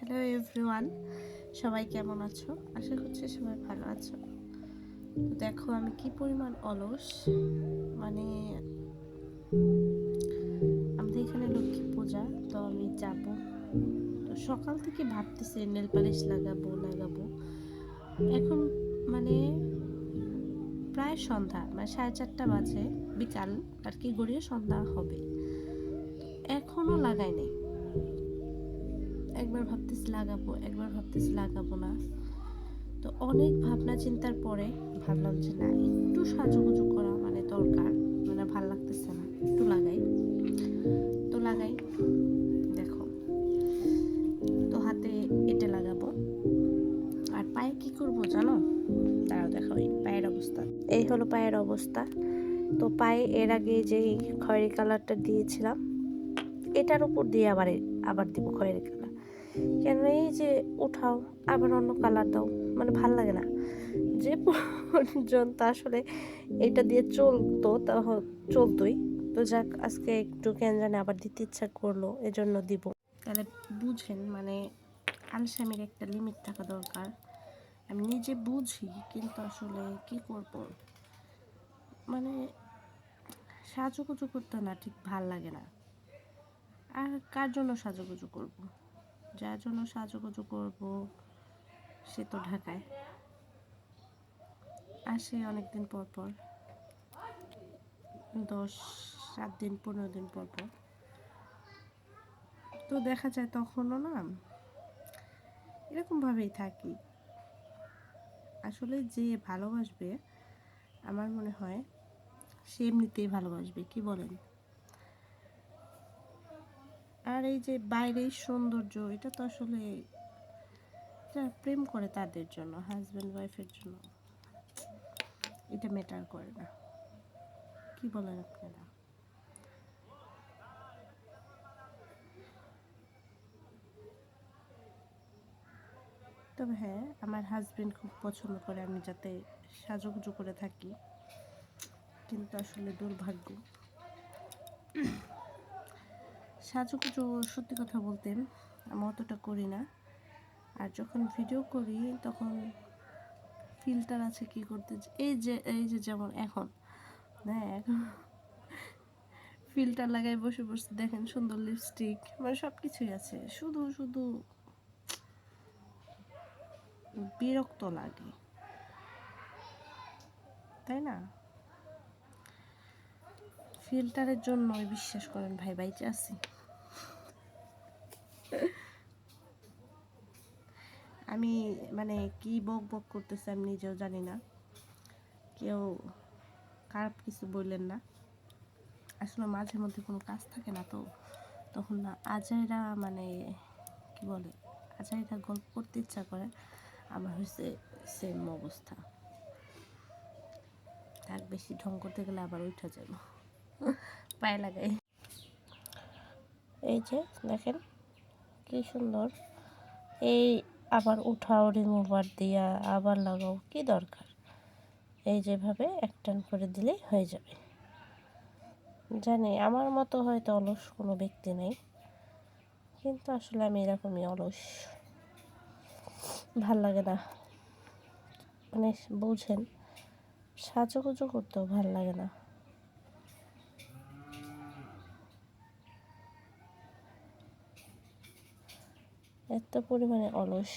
Hello everyone, সবাই কেমন আছো? আশা করছি সবাই ভালো আছো। তো দেখো আমি কি পরিমাণ অলস। মানে আমাদের এখানে লক্ষ্মী পূজা, তো আমি যাব। তো সকাল থেকে ভাবতেছি নেল পালিশ লাগাবো। এখন মানে প্রায় সন্ধ্যা, মানে 4:30 বাজে, বিকাল আর কি, গড়িয়ে সন্ধ্যা হবে, এখনো লাগাই নাই। একবার ভাবতেছি লাগাবো না। তো অনেক ভাবনা চিন্তার পরে ভাবলাম যে না, একটু সাজুগুজু করা মানে দরকার, মানে ভাল লাগতেছে না, একটু লাগাই। দেখো, তো হাতে এটা লাগাবো। আর পায়ে কি করব জানো? তারাও দেখো এই পায়ের অবস্থা, এই হলো পায়ের অবস্থা। তো পায়ে এর আগে যেই খয়েরি কালারটা দিয়েছিলাম, এটার উপর দিয়ে আবার দিব খয়েরি কালার। কেন এই যে উঠাও আবার অন্য কালার দাও, মানে ভাল লাগে না। যে পর্যন্ত আসলে এটা দিয়ে চলতোই। তো যাক, আজকে একটু কেন জানে আবার দিতে ইচ্ছা করলো, এজন্য দিব। তাহলে বুঝেন, মানে আলসামির একটা লিমিট থাকা দরকার। আমি নিজে বুঝি, কিন্তু আসলে কি করব, মানে সাজুগুজু করতে না ঠিক ভাল লাগে না। আর কার জন্য সাজুগুজু করব? যার জন্য সাজুগুজু করব সে তো ঢাকায় আসে অনেকদিন পর পর, 7 দিন 15 দিন পর পর। তো দেখা যায় তখনও না এরকমভাবেই থাকি। আসলে যে ভালোবাসবে, আমার মনে হয় সে এমনিতেই ভালোবাসবে, কি বলেন? আর এই যে বাইরের সৌন্দর্য, এটা তো আসলে যারা প্রেম করে তাদের জন্য, হাজব্যান্ড ওয়াইফের জন্য এটা ম্যাটার করে না, কি বলেন আপনারা? তবে হ্যাঁ, আমার হাজব্যান্ড খুব পছন্দ করে আমি যাতে সাজুগুজু করে থাকি, কিন্তু আসলে দুর্ভাগ্য, সাজুগুজু সত্যি কথা বলতে আমি অতটা করি না। আর যখন ভিডিও করি তখন ফিল্টার আছে কি করতে, এই যে যেমন এখন, হ্যাঁ এখন ফিল্টার লাগাই বসে দেখেন, সুন্দর লিপস্টিক, মানে সব কিছুই আছে, শুধু শুধু বিরক্ত লাগে, তাই না? ফিল্টারের জন্যই বিশ্বাস করেন ভাই বাইচে আছি। আমি মানে কি বক করতেছে আমি নিজেও জানি না, কেউ খারাপ কিছু বললেন না। আসলে মাঝে মধ্যে কোনো কাজ থাকে না, তো তখন না আজাইরা, মানে কি বলে, আজাইরা গল্প করতে ইচ্ছা করে। আমার হয়েছে সেম অবস্থা, থাক বেশি ঢং করতে গেলে আবার উঠে যাব। পায়ে লাগাই, এই যে দেখেন কি সুন্দর। এই আবার উঠাও, রিমুভার দিয়া আবার লাগাও, কি দরকার? এই যেভাবে একটান করে দিলেই হয়ে যাবে। জানি আমার মতো হয়তো অলস কোনো ব্যক্তি নেই, কিন্তু আসলে আমি এরকমই অলস, ভাল লাগে না, মানে বুঝেন, সাজুগুজু করতেও ভাল লাগে না। এত পরিমাণে অলস।